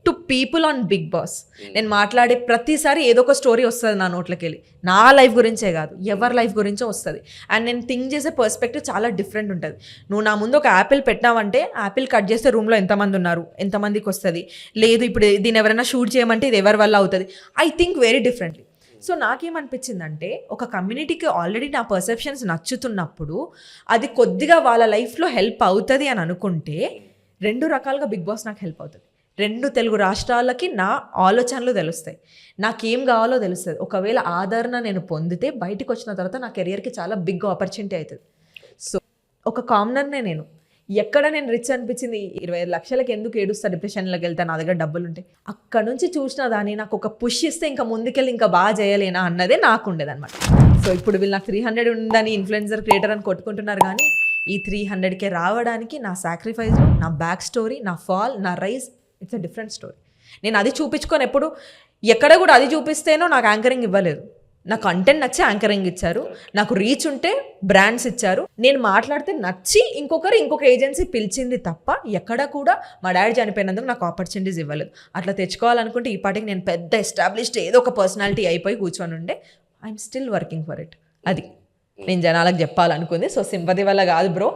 to people on Bigg Boss. నేను మాట్లాడే ప్రతిసారి ఏదో ఒక స్టోరీ వస్తుంది నా నోట్లోకి వెళ్ళి, నా లైఫ్ గురించే కాదు, ఎవరి లైఫ్ గురించో వస్తుంది. అండ్ నేను థింక్ చేసే పర్స్పెక్టివ్ చాలా డిఫరెంట్ ఉంటుంది. నువ్వు నా ముందు ఒక యాపిల్ పెట్టినావంటే యాపిల్ కట్ చేస్తే రూమ్లో ఎంతమంది ఉన్నారు, ఎంతమందికి వస్తుంది, లేదు ఇప్పుడు దీన్ని ఎవరైనా షూట్ చేయమంటే ఇది ఎవరి వల్ల అవుతుంది. I think very differently. So నాకేమనిపించిందంటే ఒక కమ్యూనిటీకి ఆల్రెడీ నా పర్సెప్షన్స్ నచ్చుతున్నప్పుడు అది కొద్దిగా వాళ్ళ లైఫ్లో హెల్ప్ అవుతుంది అని అనుకుంటే 2 రకాలుగా బిగ్ బాస్ నాకు హెల్ప్ అవుతుంది. 2 తెలుగు రాష్ట్రాలకి నా ఆలోచనలు తెలుస్తాయి, నాకేం కావాలో తెలుస్తుంది. ఒకవేళ ఆదరణ నేను పొందితే బయటకు వచ్చిన తర్వాత నా కెరియర్కి చాలా బిగ్ ఆపర్చునిటీ అవుతుంది. సో ఒక కామనర్నే నేను. ఎక్కడ నేను రిచ్ అనిపించింది, 25 లక్షలకి ఎందుకు ఏడుస్తా, డిప్రెషన్లోకి వెళ్తా, నా దగ్గర డబ్బులు ఉంటాయి. అక్కడ నుంచి చూసిన దాన్ని నాకు ఒక పుష్ ఇస్తే ఇంకా ముందుకెళ్ళి ఇంకా బాగా చేయలేనా అన్నదే నాకు ఉండేదన్నమాట. సో ఇప్పుడు వీళ్ళు నాకు 300 ఉందని ఇన్ఫ్లుయెన్సర్ క్రియేటర్ అని కొట్టుకుంటున్నారు, కానీ ఈ 300కే రావడానికి నా సాక్రిఫైస్లు, నా బ్యాక్ స్టోరీ, నా ఫాల్, నా rise, it's a different story. నేను అది చూపించుకొని ఎప్పుడు ఎక్కడ కూడా అది చూపిస్తేనో నాకు యాంకరింగ్ ఇవ్వలేదు. నా కంటెంట్ నచ్చి యాంకరింగ్ ఇచ్చారు, నాకు రీచ్ ఉంటే బ్రాండ్స్ ఇచ్చారు, నేను మాట్లాడితే నచ్చి ఇంకొక ఏజెన్సీ పిలిచింది తప్ప ఎక్కడ కూడా మా డాడీ చనిపోయినందుకు నాకు ఆపర్చునిటీస్ ఇవ్వలేదు. అట్లా తెచ్చుకోవాలనుకుంటే ఈ పాటికి నేను పెద్ద ఎస్టాబ్లిష్డ్ ఏదో ఒక పర్సనాలిటీ అయిపోయి కూర్చొని ఉండే. I'm still working for it. అది నేను జనాలకు చెప్పాలనుకుంది. సో సింపతి వల్ల కాదు బ్రో.